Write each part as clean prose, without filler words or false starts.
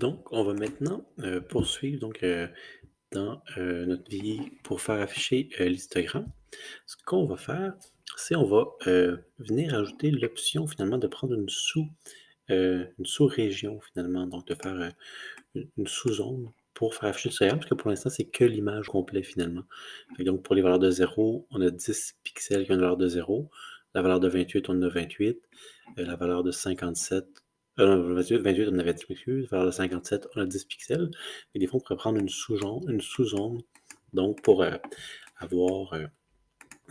Donc, on va maintenant poursuivre dans notre vie pour faire afficher l'histogramme. Ce qu'on va faire, c'est on va venir ajouter l'option finalement de prendre une sous-région finalement, donc de faire une sous-zone pour faire afficher l'histogramme, parce que pour l'instant, c'est que l'image complète finalement. Fait que donc, pour les valeurs de 0, on a 10 pixels qui ont une valeur de 0. La valeur de 28, on en a 28. La valeur de 57, non, 28, on avait 10 pixels. La valeur de 57, on a 10 pixels. Et des fois, on pourrait prendre une sous-zone, donc pour avoir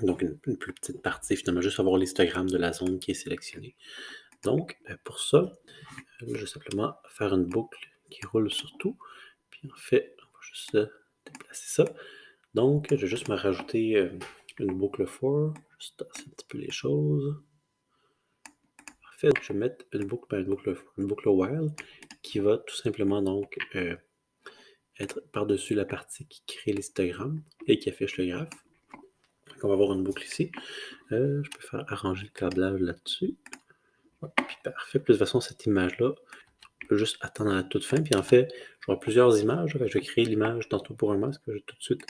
donc une plus petite partie, finalement, juste avoir l'histogramme de la zone qui est sélectionnée. Donc, pour ça, je vais simplement faire une boucle qui roule sur tout. Puis en fait, on va juste déplacer ça. Donc, je vais juste me rajouter une boucle for, juste tasser un petit peu les choses. Parfait, donc je vais mettre une boucle while qui va tout simplement donc être par-dessus la partie qui crée l'histogramme et qui affiche le graphe. Donc, on va avoir une boucle ici. Je peux faire arranger le câblage là-dessus. Puis parfait. Puis de toute façon, cette image-là, je peux juste attendre à la toute fin. Puis en fait, j'aurai plusieurs images. Je vais créer l'image tantôt pour un masque. Je vais tout de suite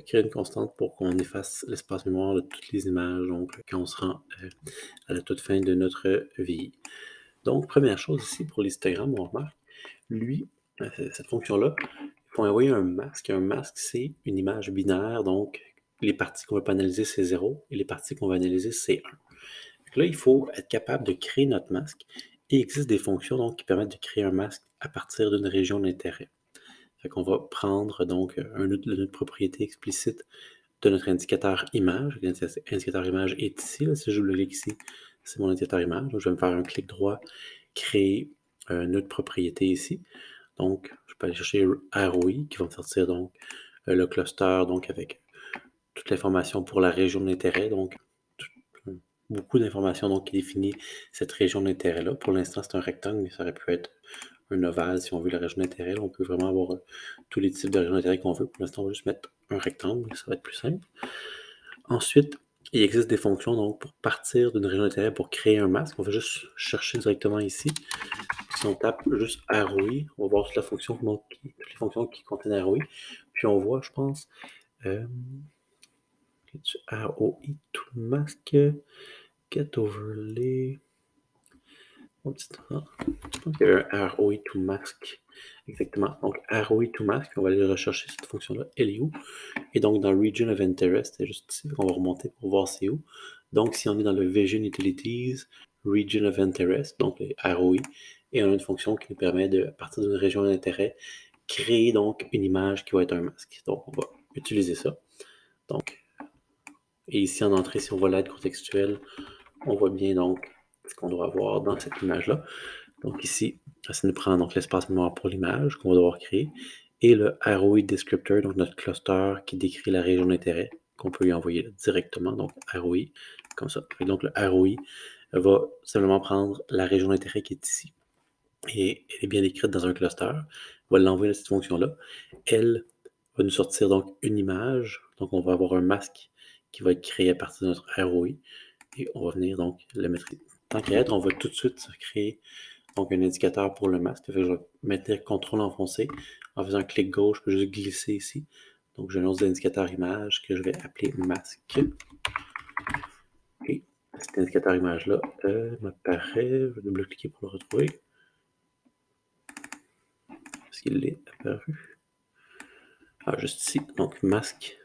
créer une constante pour qu'on efface l'espace mémoire de toutes les images, donc quand on se rend à la toute fin de notre vie. Donc, première chose ici pour l'histogramme, on remarque, lui, cette fonction-là, il faut envoyer un masque. Un masque, c'est une image binaire, donc les parties qu'on ne veut pas analyser, c'est 0, et les parties qu'on va analyser, c'est 1. Donc là, il faut être capable de créer notre masque, et il existe des fonctions donc, qui permettent de créer un masque à partir d'une région d'intérêt. Fait qu'on va prendre donc notre propriété explicite de notre indicateur image. L'indicateur image est ici. Là, si je le clique ici, c'est mon indicateur image. Donc, je vais me faire un clic droit, créer notre propriété ici. Donc, je peux aller chercher ROI qui va me sortir donc le cluster donc avec toute l'information pour la région d'intérêt. Donc, beaucoup d'informations donc, qui définit cette région d'intérêt-là. Pour l'instant, c'est un rectangle, mais ça aurait pu être un ovale si on veut la région d'intérêt. On peut vraiment avoir tous les types de régions d'intérêt qu'on veut. Pour l'instant, on va juste mettre un rectangle, ça va être plus simple. Ensuite, il existe des fonctions donc pour partir d'une région d'intérêt pour créer un masque. On va juste chercher directement ici. Si on tape juste ROI, on va voir toutes les fonctions qui contiennent ROI. Puis on voit, je pense, ROI to mask, get overlay. Je pense qu'il y a un ROI to mask. Exactement. Donc, ROI to mask, on va aller rechercher cette fonction-là. Elle est où? Et donc, dans Region of Interest, c'est juste ici qu'on va remonter pour voir c'est où. Donc, si on est dans le Vision Utilities, Region of Interest, donc les ROI, et on a une fonction qui nous permet de, à partir d'une région d'intérêt, créer donc une image qui va être un masque. Donc, on va utiliser ça. Donc, et ici en entrée, si on voit l'aide contextuelle, on voit bien donc ce qu'on doit avoir dans cette image-là. Donc ici, ça nous prend donc l'espace mémoire pour l'image qu'on va devoir créer et le ROI descriptor, donc notre cluster qui décrit la région d'intérêt qu'on peut lui envoyer directement, donc ROI, comme ça. Et donc le ROI va simplement prendre la région d'intérêt qui est ici et elle est bien décrite dans un cluster. On va l'envoyer à cette fonction-là. Elle va nous sortir donc une image, donc on va avoir un masque qui va être créé à partir de notre ROI et on va venir donc le mettre. Tant qu'à être, on va tout de suite créer donc un indicateur pour le masque. Fait que je vais mettre CTRL enfoncé. En faisant un clic gauche, je peux juste glisser ici. Donc j'ai un autre indicateur image que je vais appeler masque. Et cet indicateur image-là m'apparaît. Je vais double-cliquer pour le retrouver. Est-ce qu'il est apparu? Ah, juste ici. Donc masque.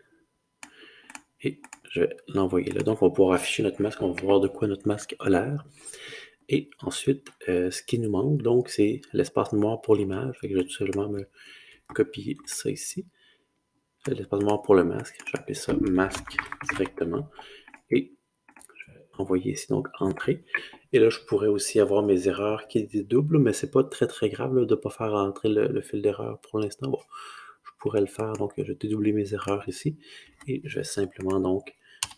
Et je vais l'envoyer là. Donc on va pouvoir afficher notre masque. On va voir de quoi notre masque a l'air. Et ensuite, ce qui nous manque, donc, c'est l'espace mémoire pour l'image. Fait que je vais tout simplement me copier ça ici. L'espace mémoire pour le masque. Je vais appeler ça masque directement. Et je vais envoyer ici, donc, entrée. Et là, je pourrais aussi avoir mes erreurs qui dédoublent, mais c'est pas très très grave là, de ne pas faire entrer le fil d'erreur pour l'instant. Bon, je pourrais le faire, donc je vais dédoubler mes erreurs ici. Et je vais simplement donc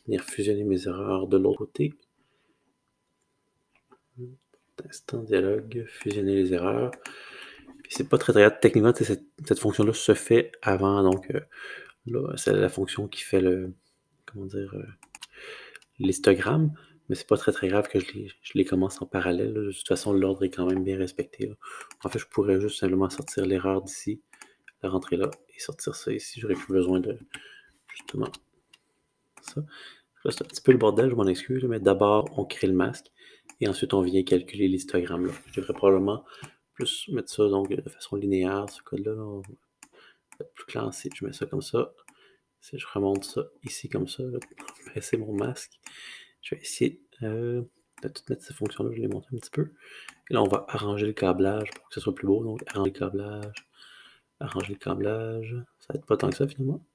venir fusionner mes erreurs de l'autre côté. Instant dialogue, fusionner les erreurs. Puis c'est pas très très grave. Techniquement, cette fonction-là se fait avant, donc là, c'est la fonction qui fait le, comment dire, l'histogramme. Mais c'est pas très, très grave que je les commence en parallèle, là. De toute façon, l'ordre est quand même bien respecté, là. En fait, je pourrais juste simplement sortir l'erreur d'ici, la rentrer là et sortir ça ici. J'aurais plus besoin de justement ça. Là, c'est un petit peu le bordel, je m'en excuse, mais d'abord, on crée le masque et ensuite, on vient calculer l'histogramme, là. Je devrais probablement plus mettre ça donc de façon linéaire, ce code-là, là. On va être plus classique. Je mets ça comme ça. Si je remonte ça ici comme ça, là, baisser mon masque. Je vais essayer de tout mettre ces fonctions-là, je les montre un petit peu. Et là, on va arranger le câblage pour que ce soit plus beau. Donc, arranger le câblage. Ça va être pas tant que ça finalement.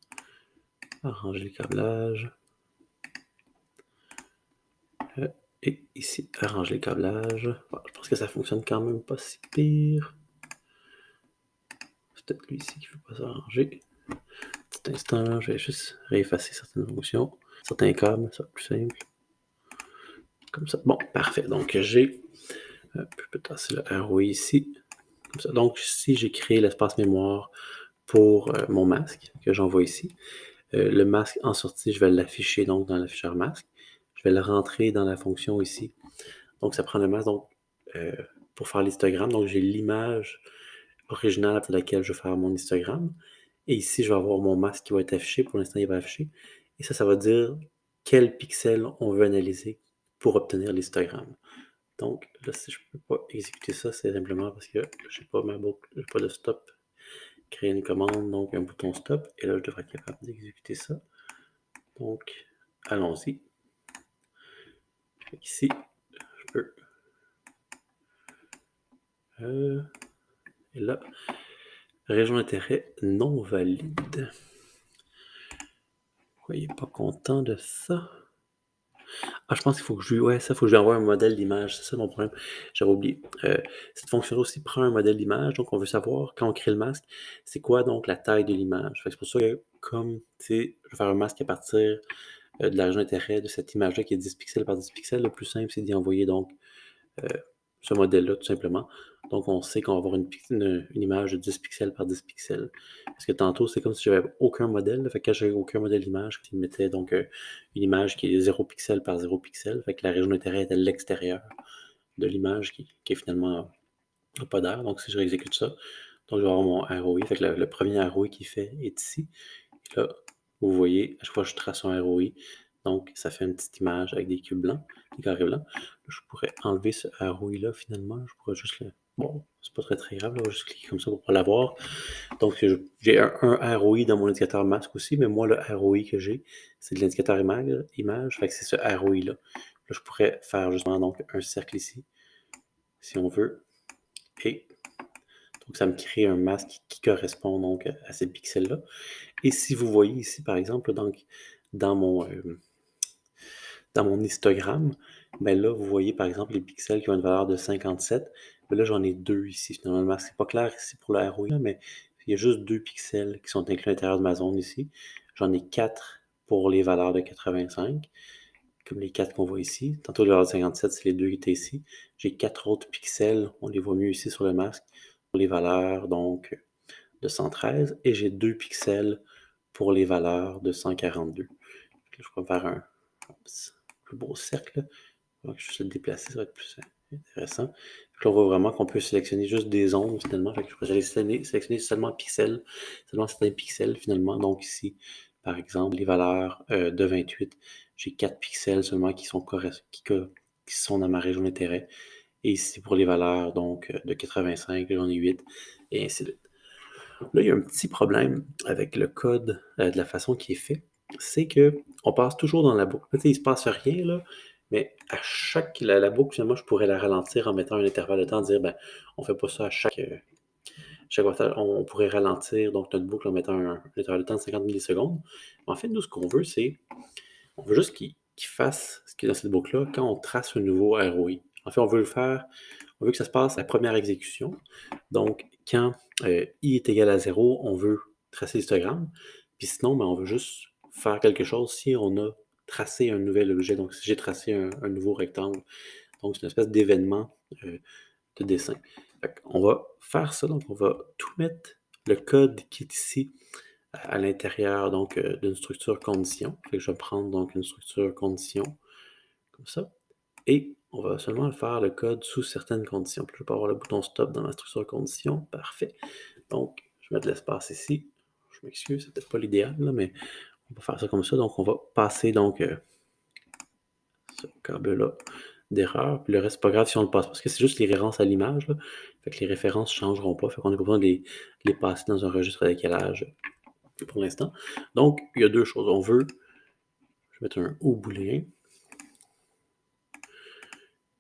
Arranger le câblage. Et ici, arranger le câblage. Bon, je pense que ça fonctionne quand même pas si pire. C'est peut-être lui ici qui ne veut pas s'arranger. Petit instant, je vais juste réeffacer certaines fonctions. Certains câbles, ça va être plus simple. Comme ça. Bon, parfait. Donc, je peux tasser le ROI ici. Comme ça. Donc, si j'ai créé l'espace mémoire pour mon masque que j'envoie ici, le masque en sortie, je vais l'afficher donc dans l'afficheur masque. Je vais le rentrer dans la fonction ici. Donc, ça prend le masque donc, pour faire l'histogramme. Donc, j'ai l'image originale pour laquelle je vais faire mon histogramme. Et ici, je vais avoir mon masque qui va être affiché. Pour l'instant, il va afficher. Et ça va dire quel pixel on veut analyser pour obtenir l'histogramme. Donc, là, si je ne peux pas exécuter ça, c'est simplement parce que je n'ai pas ma boucle, je n'ai pas de stop. Créer une commande, donc un bouton stop. Et là, je devrais être capable d'exécuter ça. Donc, allons-y. Ici, je peux. Et là, région d'intérêt non valide. Pourquoi il n'est pas content de ça? Ah, je pense qu'il faut que je lui... Ouais, ça, il faut que je lui envoie un modèle d'image. C'est ça mon problème. J'avais oublié. Cette fonction-là aussi prend un modèle d'image. Donc, on veut savoir, quand on crée le masque, c'est quoi donc la taille de l'image. C'est pour ça que, comme, tu sais, je vais faire un masque à partir de la région d'intérêt de cette image-là qui est 10 pixels par 10 pixels, le plus simple, c'est d'y envoyer donc ce modèle-là, tout simplement. Donc, on sait qu'on va avoir une image de 10 pixels par 10 pixels. Parce que tantôt, c'est comme si j'avais aucun modèle. Fait que quand j'avais aucun modèle d'image, il mettait donc une image qui est 0 pixel par 0 pixel. Fait que la région d'intérêt est à l'extérieur de l'image qui est finalement pas d'air. Donc, si je réexécute ça, donc je vais avoir mon ROI. Fait que le premier ROI qui fait est ici. Et là, vous voyez, à chaque fois que je trace un ROI, donc ça fait une petite image avec des cubes blancs, des carrés blancs. Là, je pourrais enlever ce ROI-là finalement. Je pourrais juste le. Bon, c'est pas très très grave, là, je vais juste cliquer comme ça pour pas l'avoir. Donc, j'ai un ROI dans mon indicateur masque aussi, mais moi, le ROI que j'ai, c'est de l'indicateur image, fait que c'est ce ROI-là. Là, je pourrais faire justement donc un cercle ici, si on veut. Et donc, ça me crée un masque qui correspond donc à ces pixels-là. Et si vous voyez ici, par exemple, donc, dans mon, dans mon histogramme, ben là, vous voyez par exemple les pixels qui ont une valeur de 57. Mais là, j'en ai deux ici. Finalement, le masque, c'est pas clair ici pour le ROI, mais il y a juste 2 pixels qui sont inclus à l'intérieur de ma zone ici. J'en ai 4 pour les valeurs de 85, comme les 4 qu'on voit ici. Tantôt, la valeur de 57, c'est les 2 qui étaient ici. J'ai 4 autres pixels, on les voit mieux ici sur le masque, pour les valeurs donc de 113. Et j'ai 2 pixels pour les valeurs de 142. Je vais faire un plus beau cercle. Donc, je vais le déplacer, ça va être plus intéressant. Là, on voit vraiment qu'on peut sélectionner juste des zones finalement. Fait que je vais sélectionner seulement pixels, seulement certains pixels finalement. Donc ici, par exemple, les valeurs de 28, j'ai 4 pixels seulement qui sont dans ma région d'intérêt. Et ici, pour les valeurs donc de 85, j'en ai 8, et ainsi de suite. Là, il y a un petit problème avec le code de la façon qu'il est fait. C'est que on passe toujours dans la boucle. Il ne se passe rien, là, mais à la boucle, finalement, je pourrais la ralentir en mettant un intervalle de temps, dire, ben, on ne fait pas ça à chaque wattage. On pourrait ralentir donc notre boucle en mettant un intervalle de temps de 50 millisecondes. En fait, nous, ce qu'on veut, c'est, on veut juste qu'il fasse ce qui est dans cette boucle-là quand on trace un nouveau ROI. En fait, on veut que ça se passe à la première exécution. Donc, quand i est égal à 0, on veut tracer l'histogramme. Puis sinon, ben, on veut juste faire quelque chose si on a tracé un nouvel objet. Donc, si j'ai tracé un nouveau rectangle. Donc, c'est une espèce d'événement de dessin. On va faire ça. Donc, on va tout mettre le code qui est ici à l'intérieur donc d'une structure condition. Fait que je vais prendre donc une structure condition comme ça. et on va seulement faire le code sous certaines conditions. Puis je peux avoir le bouton stop dans ma structure condition. Parfait. Donc, je vais mettre de l'espace ici. Je m'excuse, c'est peut-être pas l'idéal, là, mais on va faire ça comme ça. Donc, on va passer donc ce câble-là d'erreur. Puis le reste, c'est pas grave si on le passe pas, parce que c'est juste les références à l'image. Là. Fait que les références ne changeront pas. Fait qu'on n'a pas besoin de les passer dans un registre de décalage pour l'instant. Donc, il y a deux choses. On veut, je vais mettre un ou booléen.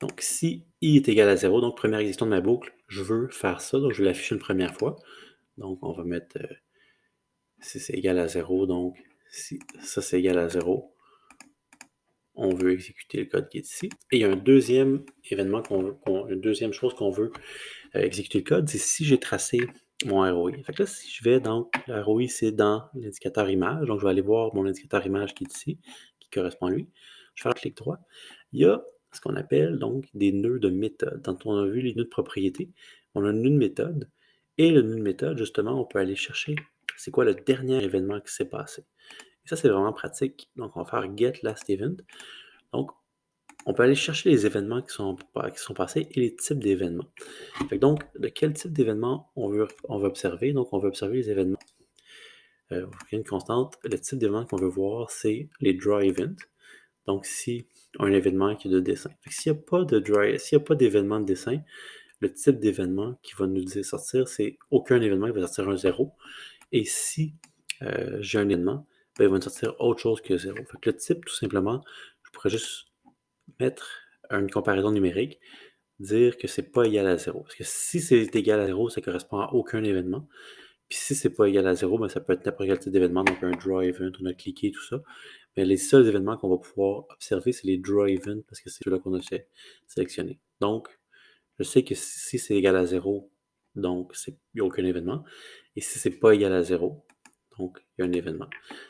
Donc, si i est égal à 0, donc première exécution de ma boucle, je veux faire ça, donc je vais l'afficher une première fois. Donc, on va mettre si c'est égal à 0, donc si ça c'est égal à 0, on veut exécuter le code qui est ici. Et il y a un deuxième événement une deuxième chose qu'on veut exécuter le code, c'est si j'ai tracé mon ROI. Fait que là, si je vais dans le ROI, c'est dans l'indicateur image. Donc, je vais aller voir mon indicateur image qui est ici, qui correspond à lui. Je vais faire clic droit. Il y a ce qu'on appelle donc des nœuds de méthode. Quand on a vu les nœuds de propriété, on a un nœud de méthode. Et le nœud de méthode, justement, on peut aller chercher c'est quoi le dernier événement qui s'est passé. Et ça, c'est vraiment pratique. Donc, on va faire get last event. Donc, on peut aller chercher les événements qui sont passés et les types d'événements. Donc, de quel type d'événement on veut observer? Donc, on veut observer les événements. On va créer une constante. Le type d'événement qu'on veut voir, c'est les draw events. Donc, si un événement qui est de dessin. S'il n'y a pas d'événement de dessin, le type d'événement qui va nous dire sortir, c'est aucun événement, il va sortir un 0. Et si j'ai un événement, ben, il va me sortir autre chose que 0. Fait que le type, tout simplement, je pourrais juste mettre une comparaison numérique, dire que c'est pas égal à 0. Parce que si c'est égal à 0, ça correspond à aucun événement. Puis si c'est pas égal à 0, ben, ça peut être n'importe quel type d'événement, donc un draw event, on a cliqué, tout ça. Mais les seuls événements qu'on va pouvoir observer, c'est les draw events, parce que c'est ceux-là qu'on a sélectionnés. Donc, je sais que si c'est égal à 0, donc il n'y a aucun événement. Et si c'est pas égal à 0, donc il y a un événement.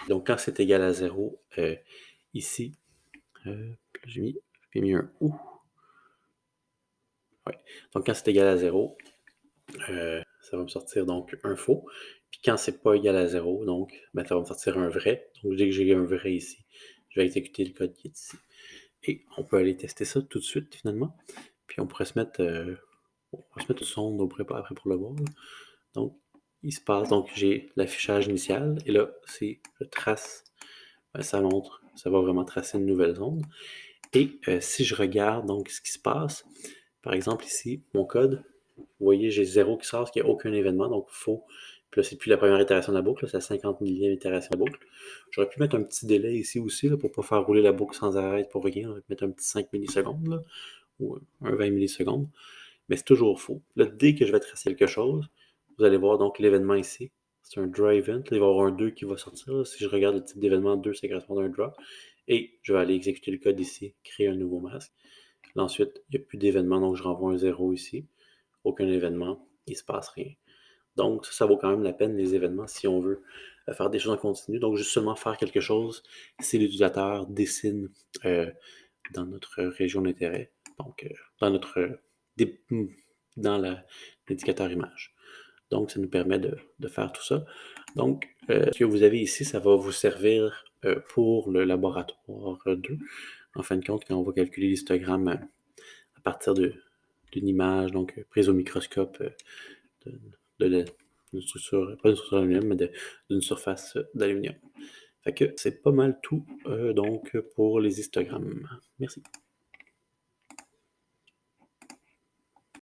Donc, quand c'est égal à 0, ici, j'ai mis un OU. Ouais. Donc, quand c'est égal à 0, ça va me sortir donc un faux. Puis quand c'est pas égal à 0, donc, ben, ça va me sortir un vrai. Donc, dès que j'ai un vrai ici, je vais exécuter le code qui est ici. Et on peut aller tester ça tout de suite, finalement. Puis on pourrait se mettre, une sonde après pour le voir. Là. Donc, il se passe, donc j'ai l'affichage initial. Et là, je trace, ben, ça montre, ça va vraiment tracer une nouvelle zone. Et si je regarde donc ce qui se passe, par exemple ici, mon code, vous voyez, j'ai 0 qui sort, parce qu'il n'y a aucun événement, donc faux. Puis là, c'est plus la première itération de la boucle, c'est la 50 millième itération de la boucle. J'aurais pu mettre un petit délai ici aussi, là, pour ne pas faire rouler la boucle sans arrêt pour rien. On va mettre un petit 5 millisecondes, là, ou un 20 millisecondes. Mais c'est toujours faux. Là, dès que je vais tracer quelque chose, vous allez voir donc l'événement ici. C'est un draw event. Là, il va y avoir un 2 qui va sortir. Là. Si je regarde le type d'événement 2, ça correspond à un draw. Et je vais aller exécuter le code ici, créer un nouveau masque. Là, ensuite, il n'y a plus d'événement, donc je renvoie un 0 ici. Aucun événement, il ne se passe rien. Donc, ça vaut quand même la peine, les événements, si on veut faire des choses en continu. Donc, juste seulement faire quelque chose si l'utilisateur dessine dans notre région d'intérêt, donc dans l'indicateur image. Donc, ça nous permet de faire tout ça. Donc, ce que vous avez ici, ça va vous servir pour le laboratoire 2. En fin de compte, quand on va calculer l'histogramme à partir d'une image, donc prise au microscope d'une structure, pas d'une structure d'aluminium, mais d'une surface d'aluminium. Fait que c'est pas mal tout donc pour les histogrammes. Merci.